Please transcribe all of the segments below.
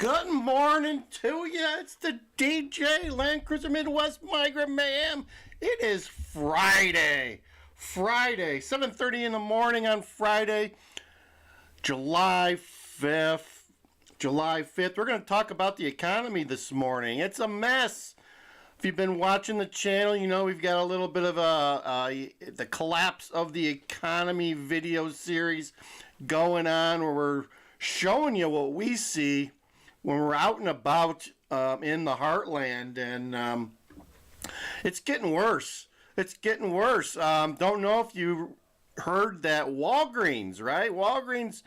Good morning to you. It's the DJ Land Cruiser Midwest Migrant Mayhem. It is Friday. 7:30 in the morning on Friday, July 5th. We're going to talk about the economy this morning. It's a mess. If you've been watching the channel, you know we've got a little bit of the collapse of the economy video series going on, where we're showing you what we see when we're out and about in the heartland, and it's getting worse. Don't know if you heard that Walgreens, right? Walgreens,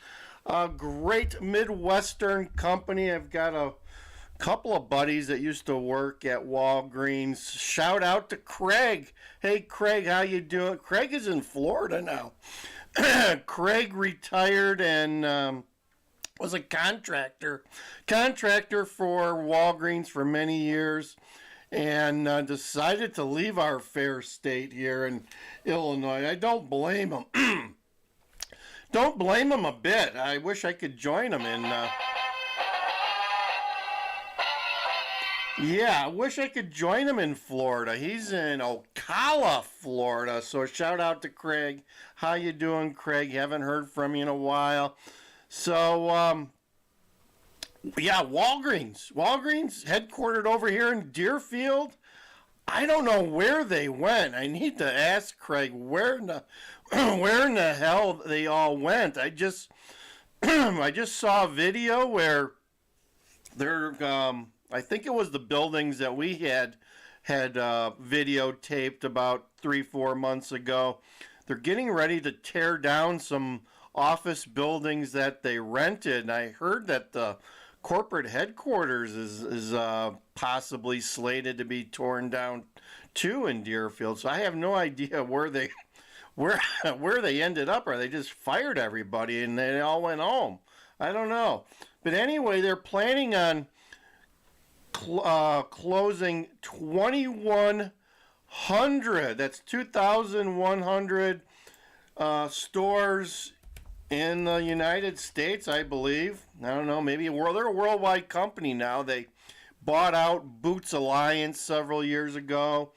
a great Midwestern company. I've got a couple of buddies that used to work at Walgreens. Shout out to Craig. Hey, Craig, how you doing? Craig is in Florida now. Craig retired and was a contractor for Walgreens for many years, and decided to leave our fair state here in Illinois. I don't blame him. Don't blame him a bit. I wish I could join him in. I wish I could join him in Florida. He's in Ocala, Florida. So shout out to Craig. How you doing, Craig? Haven't heard from you in a while. So, Walgreens headquartered over here in Deerfield. I don't know where they went. I need to ask Craig where in the hell they all went. I just saw a video where they're, I think it was the buildings that we had videotaped about 3-4 months ago. They're getting ready to tear down some office buildings that they rented, and I heard that the corporate headquarters is possibly slated to be torn down too in Deerfield. So I have no idea where they ended up. Or they just fired everybody and they all went home. I don't know. But anyway, they're planning on closing 2,100. That's 2,100 stores in the United States, I believe. I don't know, maybe they're a worldwide company now. They bought out Boots Alliance several years ago.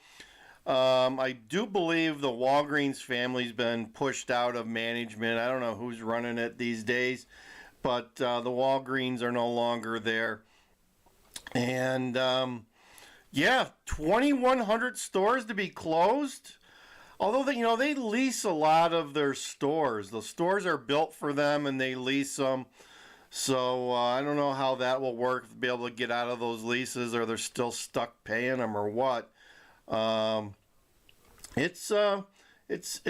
I do believe the Walgreens family's been pushed out of management. I don't know who's running it these days, but the Walgreens are no longer there. And 2,100 stores to be closed. Although they lease a lot of their stores. The stores are built for them and they lease them. So I don't know how that will work, to be able to get out of those leases, or they're still stuck paying them, or what. It's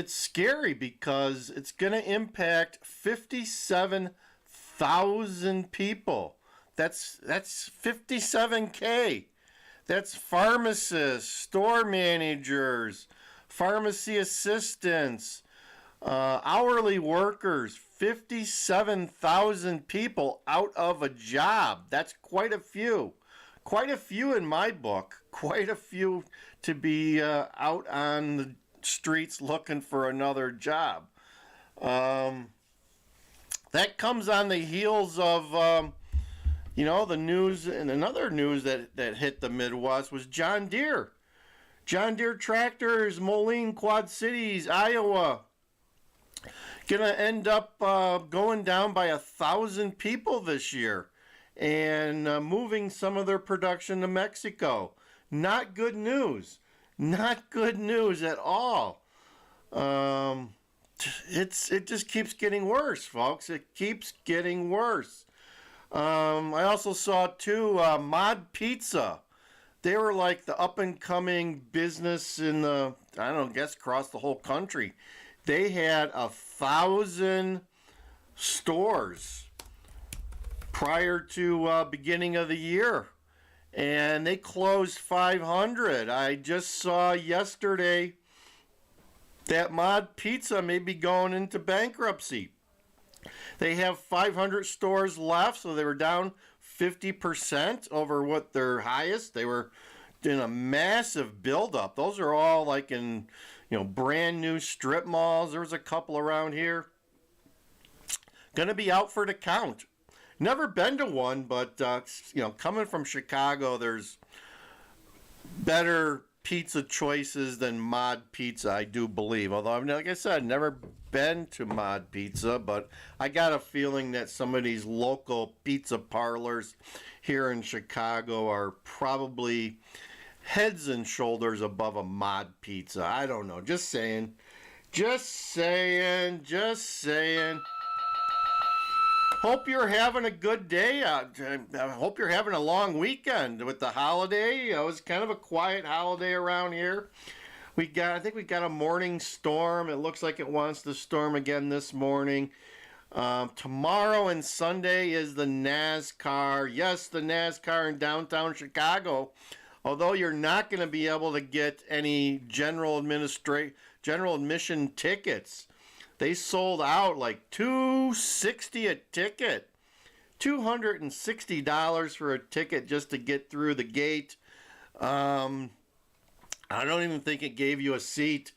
scary because it's going to impact 57,000 people. That's 57K. That's pharmacists, store managers, pharmacy assistants, hourly workers. 57,000 people out of a job. That's quite a few. Quite a few in my book. Quite a few to be out on the streets looking for another job. That comes on the heels of, the news, and another news that hit the Midwest was John Deere. John Deere tractors, Moline, Quad Cities, Iowa, gonna end up going down by 1,000 people this year, and moving some of their production to Mexico. Not good news. Not good news at all. It just keeps getting worse, folks. It keeps getting worse. I also saw too Mod Pizza. They were like the up-and-coming business in the, I guess across the whole country. They had 1,000 stores prior to beginning of the year, and they closed 500. I just saw yesterday that Mod Pizza may be going into bankruptcy. They have 500 stores left, so they were down 50% over what their highest. They were in a massive buildup. Those are all like in, brand new strip malls. There was a couple around here. Going to be out for the count. Never been to one, but coming from Chicago, there's better pizza choices than Mod Pizza, I do believe. Although, like I said, never been to Mod Pizza, but I got a feeling that some of these local pizza parlors here in Chicago are probably heads and shoulders above a Mod Pizza. I don't know. Just saying. Just saying. Just saying. Hope you're having a good day. I hope you're having a long weekend with the holiday. It was kind of a quiet holiday around here. I think we got a morning storm. It looks like it wants to storm again this morning. Tomorrow and Sunday is the NASCAR. Yes, the NASCAR in downtown Chicago. Although you're not going to be able to get any general admission tickets. They sold out like $260 a ticket. $260 for a ticket just to get through the gate. I don't even think it gave you a seat.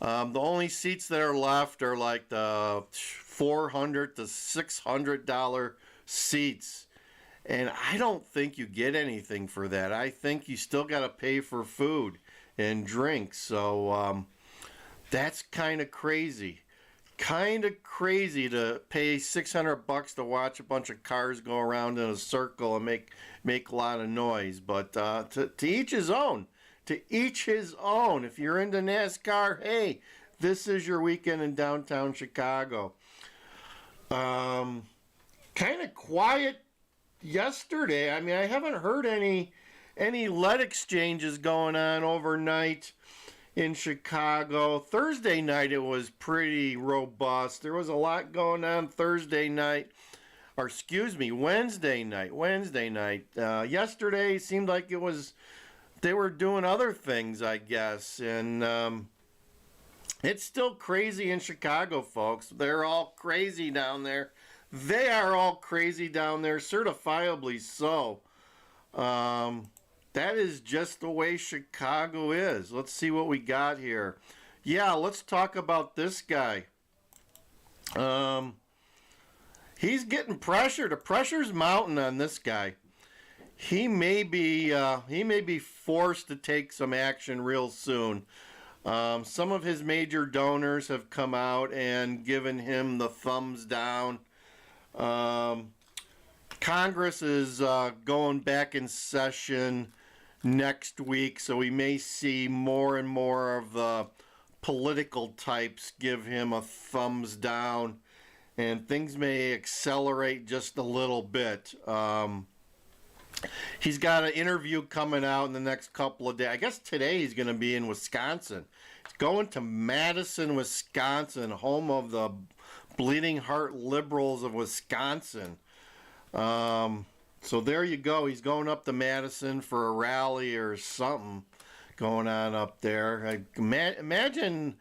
The only seats that are left are like the $400 to $600 seats. And I don't think you get anything for that. I think you still got to pay for food and drinks. So that's kind of crazy. Kind of crazy to pay $600 to watch a bunch of cars go around in a circle and make a lot of noise. But to each his own. To each his own. If you're into NASCAR, hey, this is your weekend in downtown Chicago. Kind of quiet yesterday. I mean, I haven't heard any lead exchanges going on overnight in Chicago. Thursday night it was pretty robust. There was a lot going on Wednesday night. Yesterday seemed like they were doing other things, I guess. And it's still crazy in Chicago, folks. They're all crazy down there. They are all crazy down there, certifiably so. That is just the way Chicago is. Let's see what we got here. Yeah, let's talk about this guy. He's getting pressure. The pressure's mounting on this guy. He may be forced to take some action real soon. Some of his major donors have come out and given him the thumbs down. Congress is going back in session next week, so we may see more and more of the political types give him a thumbs down, and things may accelerate just a little bit. He's got an interview coming out in the next couple of days. I guess today he's going to be in Wisconsin. He's going to Madison, Wisconsin, home of the Bleeding Heart Liberals of Wisconsin. So there you go. He's going up to Madison for a rally or something going on up there. Imagine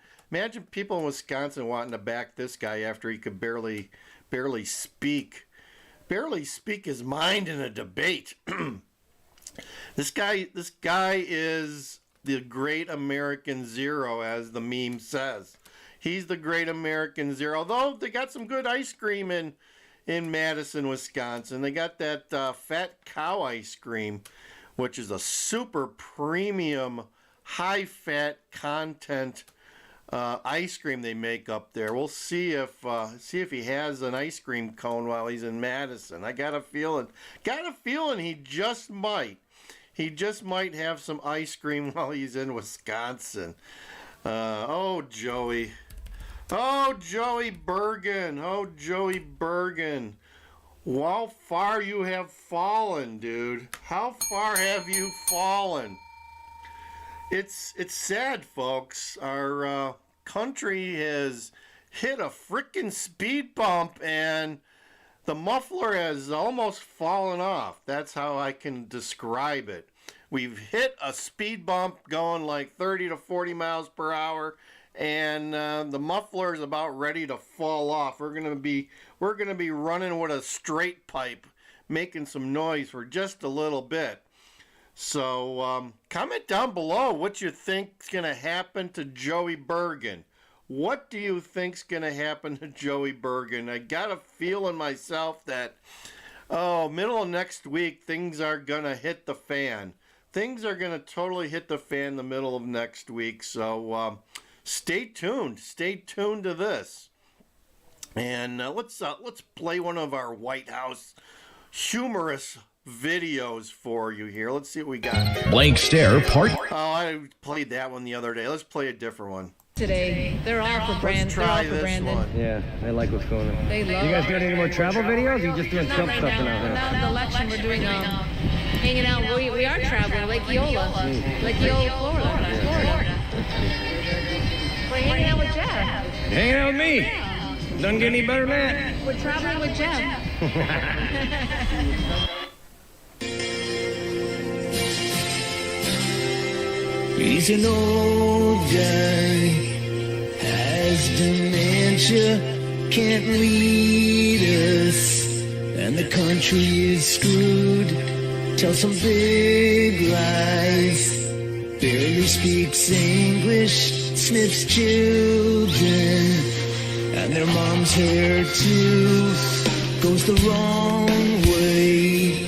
people in Wisconsin wanting to back this guy after he could barely speak his mind in a debate. This guy is the great American zero, as the meme says. He's the great American zero. Although they got some good ice cream in Madison, Wisconsin. They got that Fat Cow ice cream, which is a super premium, high-fat content ice cream they make up there. We'll see if he has an ice cream cone while he's in Madison. I got a feeling he just might. He just might have some ice cream while he's in Wisconsin. Oh, Joey. Oh, Joey Bergen. Oh, Joey Bergen. How far you have fallen, dude. How far have you fallen? It's sad, folks. Our country has hit a freaking speed bump, and the muffler has almost fallen off. That's how I can describe it. We've hit a speed bump going like 30 to 40 miles per hour, and the muffler is about ready to fall off. We're gonna be running with a straight pipe, making some noise for just a little bit. So comment down below what you think's gonna happen to Joey Bergen. What do you think's gonna happen to Joey Bergen? I got a feeling myself that Oh, middle of next week, things are going to hit the fan. Things are going to totally hit the fan in the middle of next week. So stay tuned. Stay tuned to this. And let's play one of our White House humorous videos for you here. Let's see what we got. Blank Stare Part. Oh, I played that one the other day. Let's play a different one. Today, they're all for Brandon. Let's try this Brandon. one. Yeah, I like what's going on. They love. You guys got any more travel videos? Or you just doing Not Trump right stuff now. now? Now with the election, we're doing hanging out. We are traveling, Lake Eola, Florida. We're hanging out with Jeff. Hanging out with me. Doesn't get any better than that. We're traveling with Jeff. He's an old guy, has dementia, can't lead us, and the country is screwed. Tells some big lies, barely speaks English, sniffs children, and their mom's hair too goes the wrong way.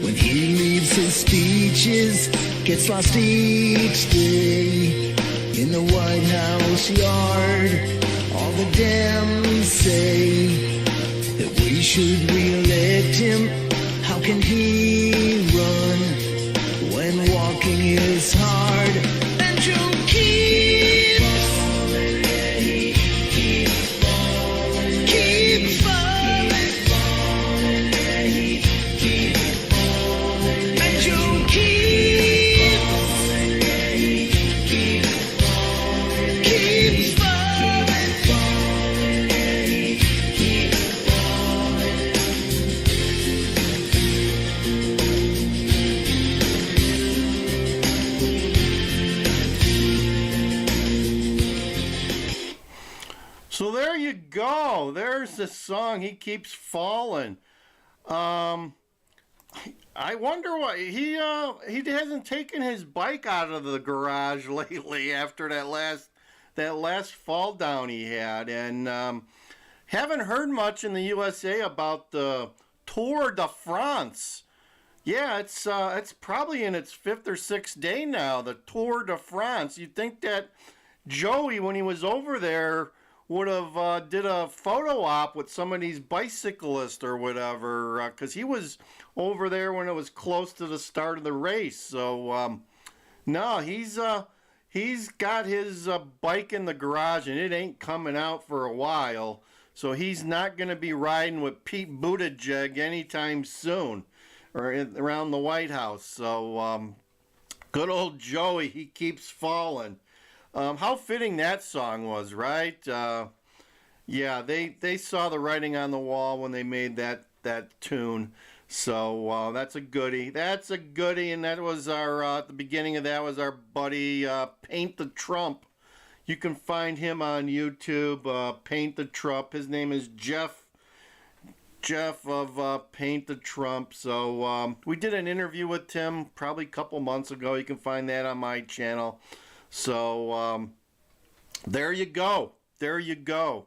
When he leaves his speeches, gets lost each day in the White House yard. All the Dems say that we should re-elect him. How can he run when walking is hard? And you keep falling, keep falling, keep falling, keep falling, and you keep falling, keep falling, keep falling, keep falling. So there you go. There's the song. He keeps falling. I wonder why he hasn't taken his bike out of the garage lately after that last fall down he had, and haven't heard much in the USA about the Tour de France. Yeah, it's probably in its 5th or 6th day now, the Tour de France. You'd think that Joey, when he was over there, would have did a photo op with some of these bicyclists or whatever, because he was over there when it was close to the start of the race. So no, he's got his bike in the garage and it ain't coming out for a while. So he's not going to be riding with Pete Buttigieg anytime soon, or around the White House. So good old Joey, he keeps falling. How fitting that song was, right? Yeah, they saw the writing on the wall when they made that tune. So that's a goodie. That's a goodie, and that was our at the beginning of that was our buddy Paint the Trump. You can find him on YouTube. Paint the Trump. His name is Jeff of Paint the Trump. So we did an interview with Tim probably a couple months ago. You can find that on my channel. So there you go. There you go.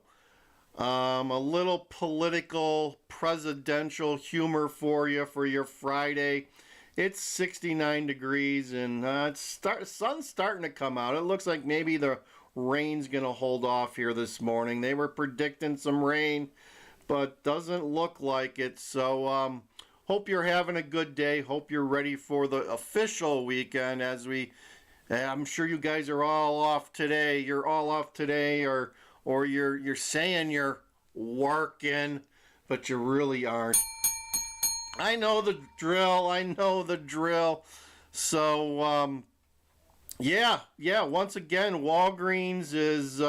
A little political presidential humor for you for your Friday. It's 69 degrees and sun's starting to come out. It looks like maybe the rain's going to hold off here this morning. They were predicting some rain, but doesn't look like it. So hope you're having a good day. Hope you're ready for the official weekend as I'm sure you guys are all off today. You're all off today, or you're saying you're working, but you really aren't. I know the drill. I know the drill. So yeah. Once again, Walgreens is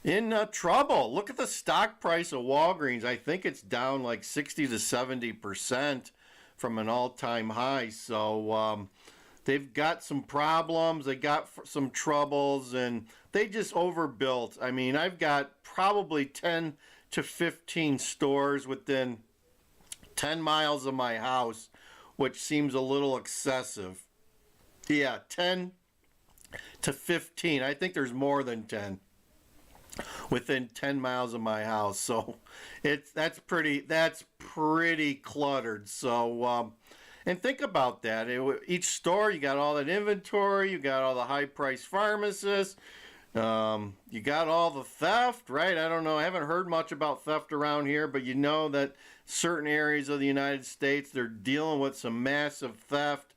in trouble. Look at the stock price of Walgreens. I think it's down like 60 to 70% from an all-time high. So they've got some problems, they got some troubles, and they just overbuilt. I mean, I've got probably 10 to 15 stores within 10 miles of my house, which seems a little excessive. Yeah, 10 to 15. I think there's more than 10. within 10 miles of my house. So that's pretty cluttered. So and think about that. Each store, you got all that inventory, you got all the high-priced pharmacists, you got all the theft, right? I don't know. I haven't heard much about theft around here, but you know that certain areas of the United States, they're dealing with some massive theft,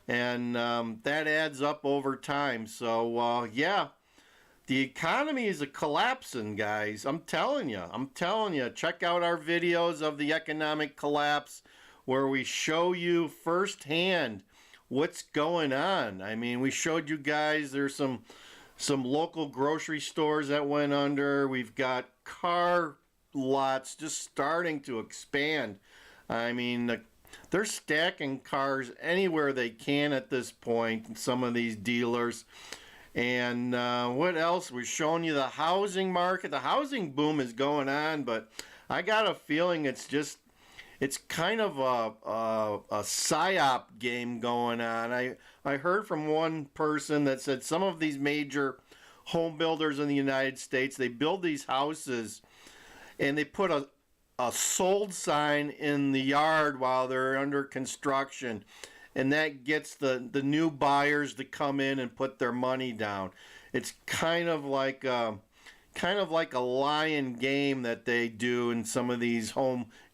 and that adds up over time. So, yeah, the economy is collapsing, guys. I'm telling you. Check out our videos of the economic collapse, where we show you firsthand what's going on. I mean, we showed you guys there's some local grocery stores that went under. We've got car lots just starting to expand. I mean, they're stacking cars anywhere they can at this point, some of these dealers. And what else? We're showing you the housing market. The housing boom is going on, but I got a feeling it's kind of a psyop game going on. I heard from one person that said some of these major home builders in the United States, they build these houses and they put a sold sign in the yard while they're under construction, and that gets the new buyers to come in and put their money down. It's kind of like a lion game that they do in some of these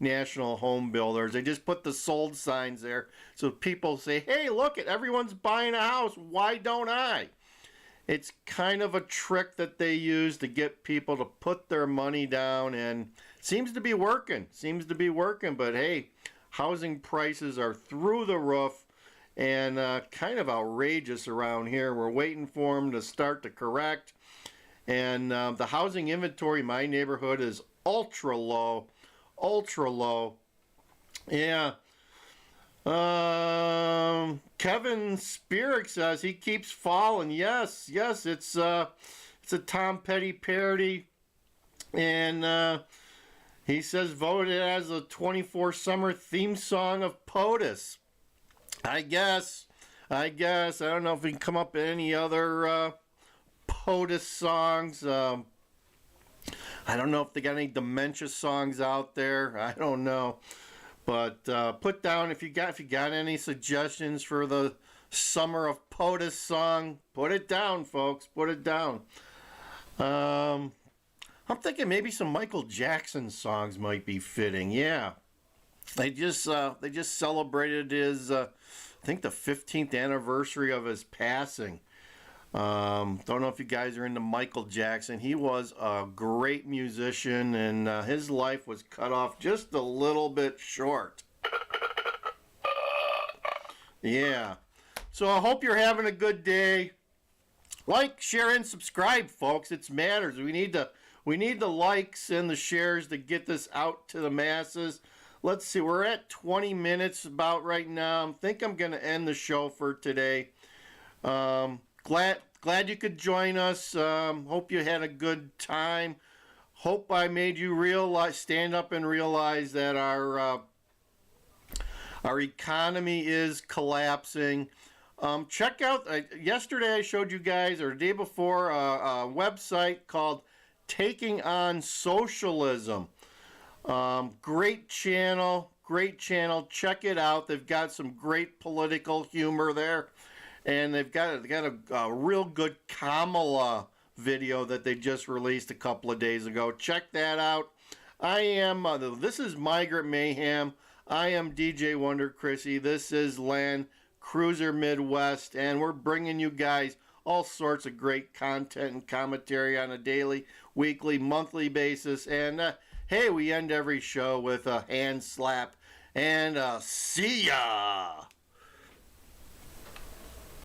national home builders. They just put the sold signs there so people say, hey, look, everyone's buying a house. Why don't I? It's kind of a trick that they use to get people to put their money down, and seems to be working. But hey, housing prices are through the roof and kind of outrageous around here. We're waiting for them to start to correct. And the housing inventory in my neighborhood is ultra low. Yeah. Kevin Spirik says he keeps falling. Yes, it's a Tom Petty parody. And he says voted as a 24 summer theme song of POTUS. I guess. I don't know if we can come up with any other POTUS songs. I don't know if they got any dementia songs out there. I don't know. But put down if you got any suggestions for the summer of POTUS song. Put it down, folks. Put it down. I'm thinking maybe some Michael Jackson songs might be fitting. Yeah, they just celebrated his I think the 15th anniversary of his passing. Don't know if you guys are into Michael Jackson. He was a great musician, and his life was cut off just a little bit short. Yeah. So I hope you're having a good day. Like, share, and subscribe, folks. It matters. We need the likes and the shares to get this out to the masses. Let's see. We're at 20 minutes about right now. I think I'm going to end the show for today. Glad you could join us. Hope you had a good time. Hope I made you stand up and realize that our economy is collapsing. Check out, yesterday I showed you guys, or the day before, a website called Taking on Socialism. Great channel. Check it out. They've got some great political humor there. And they've got a real good Kamala video that they just released a couple of days ago. Check that out. This is Migrant Mayhem. I am DJ Wonder Chrissy. This is Land Cruiser Midwest, and we're bringing you guys all sorts of great content and commentary on a daily, weekly, monthly basis. And hey, we end every show with a hand slap and see ya.